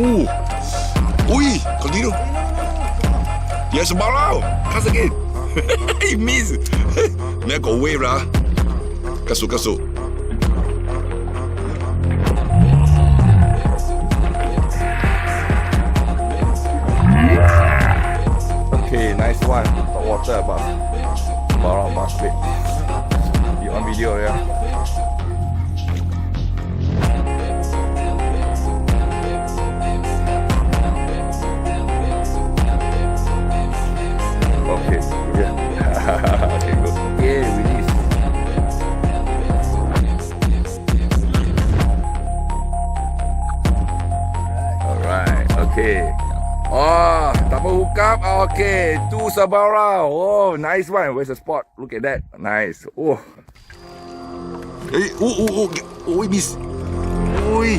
Oh. Ui, continue. Yes, Sebarua. Cast again. He miss. May I go wave lah. Kasut. Okay, nice one. Hot water about Sebarua basket. You on video ya? Okay, yeah. Okay, good. Okay, release. Alright, okay. Oh, double hook up. Okay, to Sebarua. Oh, nice one. Where's the spot? Look at that. Nice. Oh. Hey, oh, miss. Ui.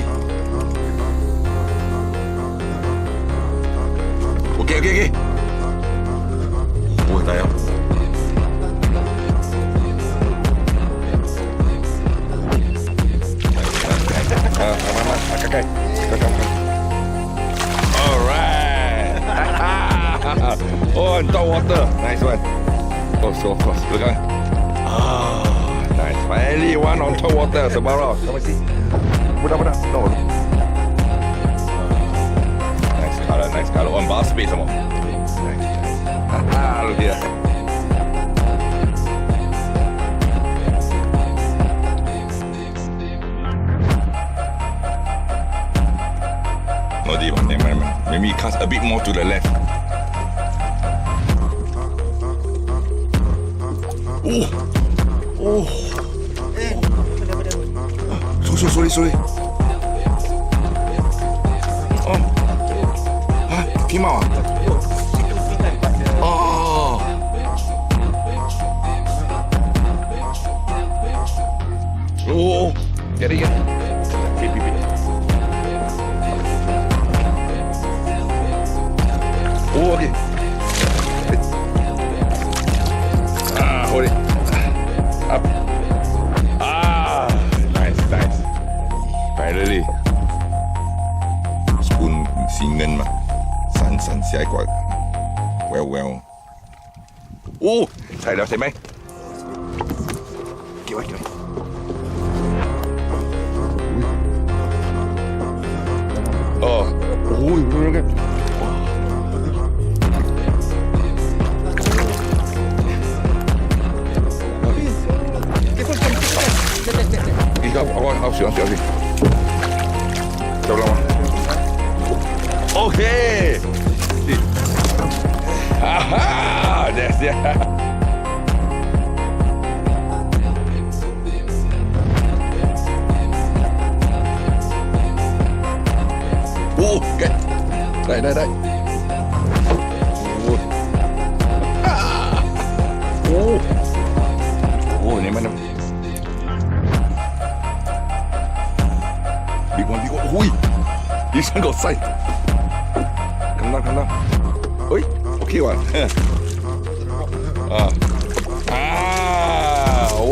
Okay. Oh, tayo. Okay. Alright. Oh, on top water. Nice one. Oh, so of course. Look at. Ah, nice. Finally one on top water. Sebarua. Come and see. Budak. No. Nice color. On bar space some more. Nice. Look here. No deep one. Maybe cast a bit more to the left. Oh. Sorry. Oh. Hah? Came out? Oh. Oh. Get it. KPP. Oh, okay. Hold it. Up. Nice. Finally. Spoon singan mah. San siai kuat. Well. Oh, ใช่แล้วใช่ไหมเก็บไว้โอ้ยรู้แล้วกันอีกครับเอาเสือสิเดี๋ยวเรามาโอเคyesโอ้แกได้โอ้นี่มันบิ๊กวันโอ้ยดิฉันก็ใส่กำลังเฮ้ยโอเคว่ะ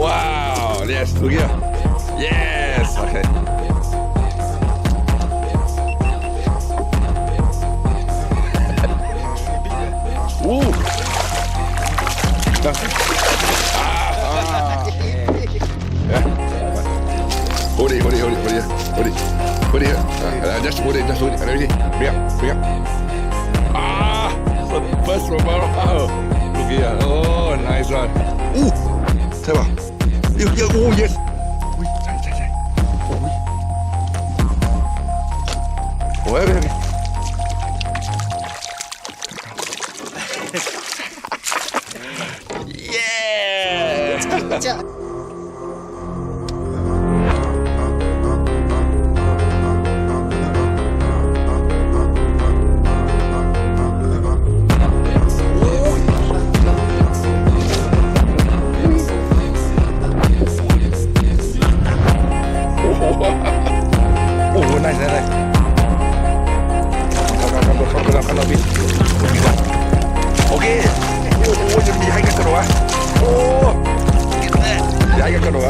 ว้าว yes look here yes okay Hold it here. Just hold it. Ready? Bring up. First one. Look here. Oh, nice one. Thấy không? Yes. Chạy. Okay. Yeah. Nice. Come on, Bin. Okay.จะมีให้กันกันหรอย้ายกันกันหรอ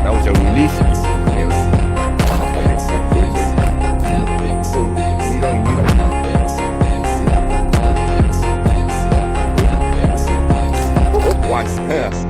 เราจะ release once.